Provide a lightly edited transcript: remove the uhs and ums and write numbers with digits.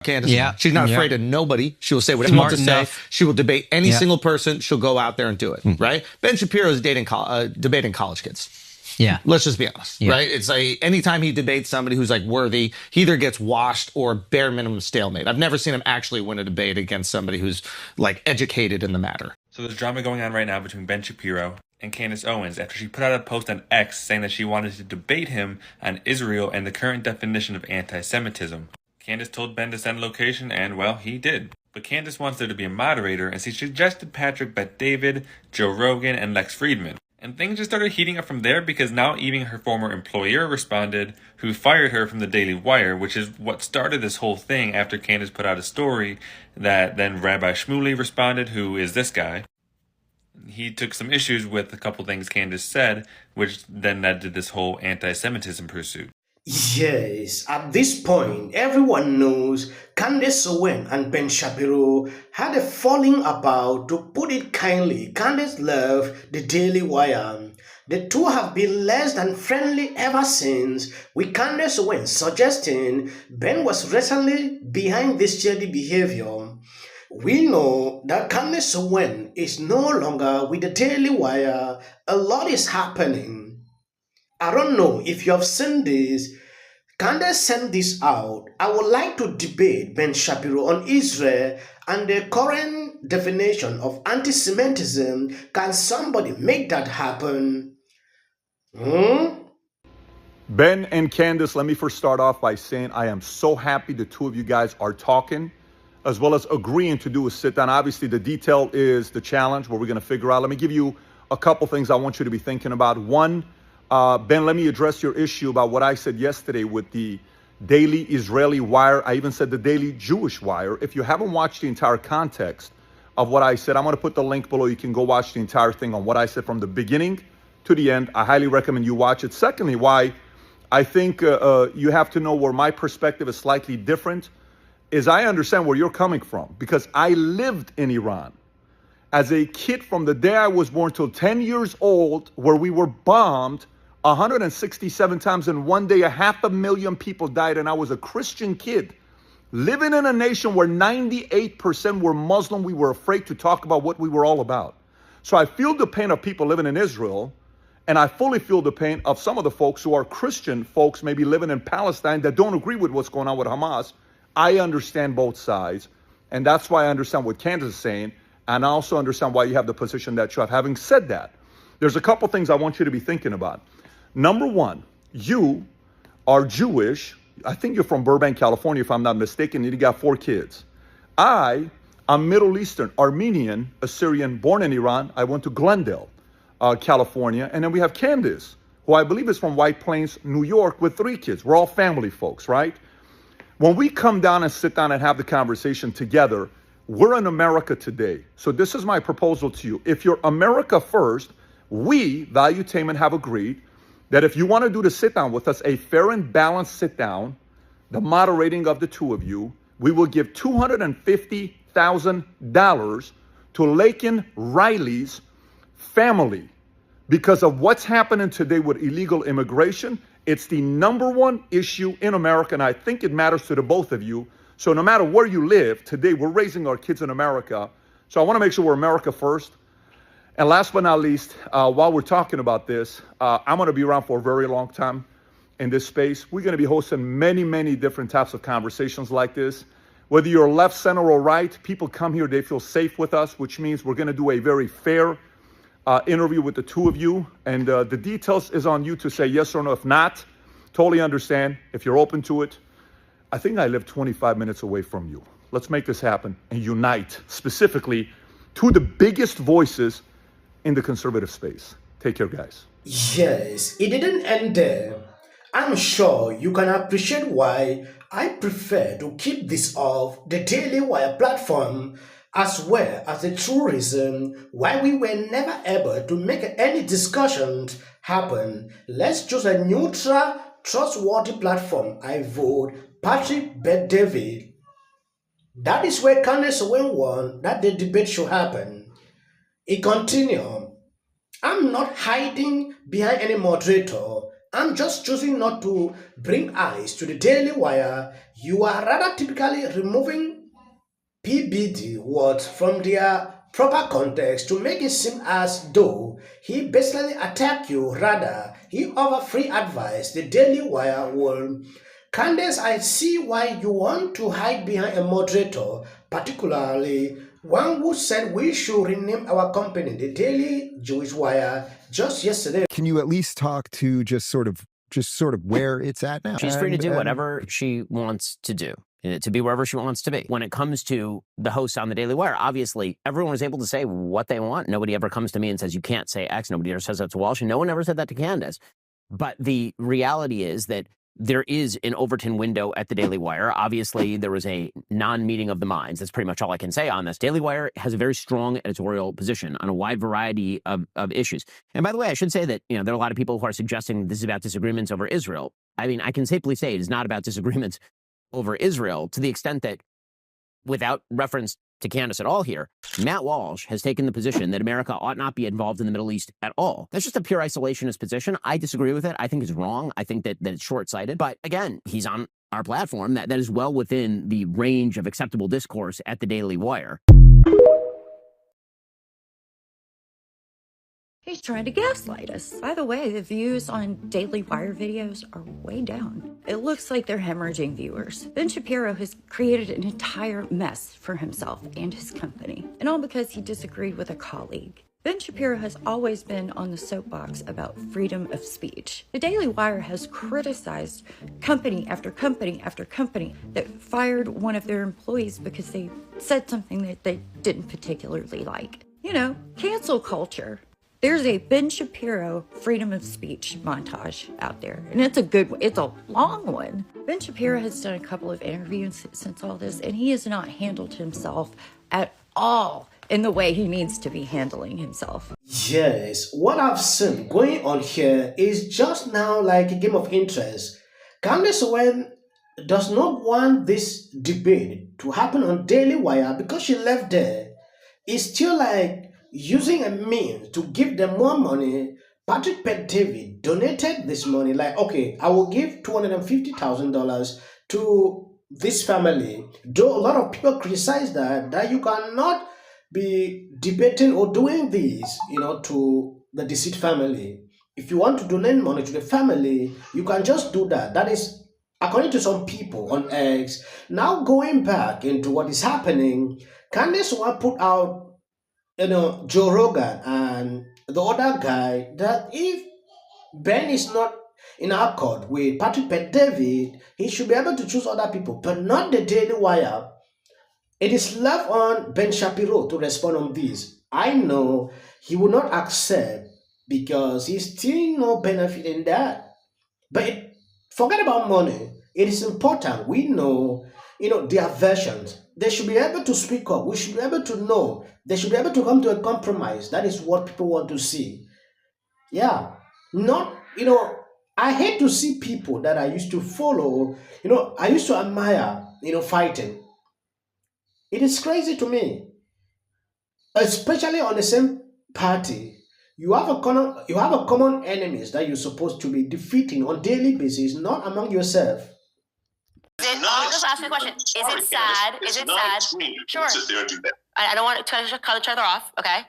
Candace. Yeah. She's not afraid of nobody. She will say whatever she wants to say. She will debate any single person. She'll go out there and do it, right? Ben Shapiro is debating college kids. Yeah. Let's just be honest, right? It's like anytime he debates somebody who's like worthy, he either gets washed or bare minimum stalemate. I've never seen him actually win a debate against somebody who's like educated in the matter. So there's drama going on right now between Ben Shapiro and Candace Owens after she put out a post on X saying that she wanted to debate him on Israel and the current definition of anti-Semitism. Candace told Ben to send location, and, well, he did. But Candace wants there to be a moderator, and she suggested Patrick Bet-David, Joe Rogan, and Lex Friedman. And things just started heating up from there because now even her former employer responded, who fired her from the Daily Wire, which is what started this whole thing after Candace put out a story that then Rabbi Shmuley responded, who is this guy. He took some issues with a couple things Candace said, which then led to this whole anti-Semitism pursuit. Yes, at this point, everyone knows Candace Owens and Ben Shapiro had a falling about, to put it kindly. Candace loved the Daily Wire. The two have been less than friendly ever since, with Candace Owens suggesting Ben was recently behind this shady behavior. We know that Candace Owens is no longer with the Daily Wire. A lot is happening. I don't know if you have seen this. Candace sent this out. I would like to debate Ben Shapiro on Israel and the current definition of anti-Semitism. Can somebody make that happen? Ben and Candace, let me first start off by saying I am so happy the two of you guys are talking, as well as agreeing to do a sit down. Obviously, the detail is the challenge where we're going to figure out. Let me give you a couple things I want you to be thinking about. One, Ben, let me address your issue about what I said yesterday with the Daily Israeli Wire. I even said the Daily Jewish Wire. If you haven't watched the entire context of what I said, I'm going to put the link below. You can go watch the entire thing on what I said from the beginning to the end. I highly recommend you watch it. Secondly, why I think you have to know where my perspective is slightly different is I understand where you're coming from, because I lived in Iran as a kid from the day I was born till 10 years old, where we were bombed 167 times in one day. 500,000 people died, and I was a Christian kid living in a nation where 98% were Muslim. We were afraid to talk about what we were all about. So I feel the pain of people living in Israel, and I fully feel the pain of some of the folks who are Christian folks maybe living in Palestine that don't agree with what's going on with Hamas. I understand both sides, and that's why I understand what Candace is saying, and I also understand why you have the position that you have. Having said that, there's a couple things I want you to be thinking about. Number one, you are Jewish. I think you're from Burbank, California, if I'm not mistaken, and you got 4 kids. I'm Middle Eastern, Armenian, Assyrian, born in Iran. I went to Glendale, California. And then we have Candace, who I believe is from White Plains, New York, with 3 kids. We're all family folks, right? When we come down and sit down and have the conversation together, we're in America today. So this is my proposal to you. If you're America first, we, Valuetainment, have agreed that if you want to do the sit down with us, a fair and balanced sit down, the moderating of the two of you, we will give $250,000 to Laken Riley's family because of what's happening today with illegal immigration. It's the #1 issue in America, and I think it matters to the both of you. So no matter where you live, today we're raising our kids in America. So I want to make sure we're America first. And last but not least, while we're talking about this, I'm going to be around for a very long time in this space. We're going to be hosting many, many different types of conversations like this. Whether you're left, center, or right, people come here, they feel safe with us, which means we're going to do a very fair interview with the two of you. And the details is on you to say yes or no. If not, totally understand. If you're open to it, I think I live 25 minutes away from you. Let's make this happen and unite specifically to the biggest voices in the conservative space. Take care, guys. Yes, it didn't end there. I'm sure you can appreciate why I prefer to keep this off the Daily Wire platform, as well as the true reason why we were never able to make any discussions happen. Let's choose a neutral, trustworthy platform. I vote Patrick Bet-David. That is where Candace Owens won that the debate should happen. It continued. I'm not hiding behind any moderator. I'm just choosing not to bring eyes to the Daily Wire. You are rather typically removing PBD words from their proper context to make it seem as though he basically attacked you. Rather, he offered free advice. The Daily Wire will. Candace, I see why you want to hide behind a moderator, particularly one who said we should rename our company the Daily Jewish Wire just yesterday. Can you at least talk to just sort of where it's at now? She's free to do whatever she wants to do, to be wherever she wants to be. When it comes to the hosts on the Daily Wire, obviously, everyone is able to say what they want. Nobody ever comes to me and says, you can't say X. Nobody ever says that to Walsh, and no one ever said that to Candace. But the reality is that there is an Overton window at the Daily Wire. Obviously, there was a non-meeting of the minds. That's pretty much all I can say on this. Daily Wire has a very strong editorial position on a wide variety of issues. And by the way, I should say that, there are a lot of people who are suggesting this is about disagreements over Israel. I mean, I can safely say it is not about disagreements over Israel, to the extent that, without reference to Candace at all here, Matt Walsh has taken the position that America ought not be involved in the Middle East at all. That's just a pure isolationist position. I disagree with it. I think it's wrong. I think that it's short-sighted. But again, he's on our platform. That is well within the range of acceptable discourse at the Daily Wire. He's trying to gaslight us. By the way, the views on Daily Wire videos are way down. It looks like they're hemorrhaging viewers. Ben Shapiro has created an entire mess for himself and his company, and all because he disagreed with a colleague. Ben Shapiro has always been on the soapbox about freedom of speech. The Daily Wire has criticized company after company after company that fired one of their employees because they said something that they didn't particularly like. Cancel culture. There's a Ben Shapiro freedom of speech montage out there, and it's a long one. Ben Shapiro has done a couple of interviews since all this, and he has not handled himself at all in the way he needs to be handling himself. Yes, what I've seen going on here is just now like a game of interest. Candace Owens does not want this debate to happen on Daily Wire because she left there. It's still like using a means to give them more money. Patrick David donated this money, like, okay, I will give $250,000 to this family. Though a lot of people criticize that you cannot be debating or doing this, to the deceased family. If you want to donate money to the family, you can just do that. That is, according to some people on X. Now going back into what is happening, Candace Owens put out Joe Rogan and the other guy, that if Ben is not in accord with Patrick David, he should be able to choose other people, but not the Daily Wire. It is left on Ben Shapiro to respond on this. I know he will not accept because he's still no benefit in that. But forget about money. It is important. We know, their versions. They should be able to speak up. We should be able to know. They should be able to come to a compromise. That is what people want to see. Yeah. Not, I hate to see people that I used to follow, I used to admire, fighting. It is crazy to me. Especially on the same party. You have a common enemies that you're supposed to be defeating on daily basis, not among yourself. I'll just ask you a question. Is it sad? Is it sad? Sure. I don't want to cut each other off, okay?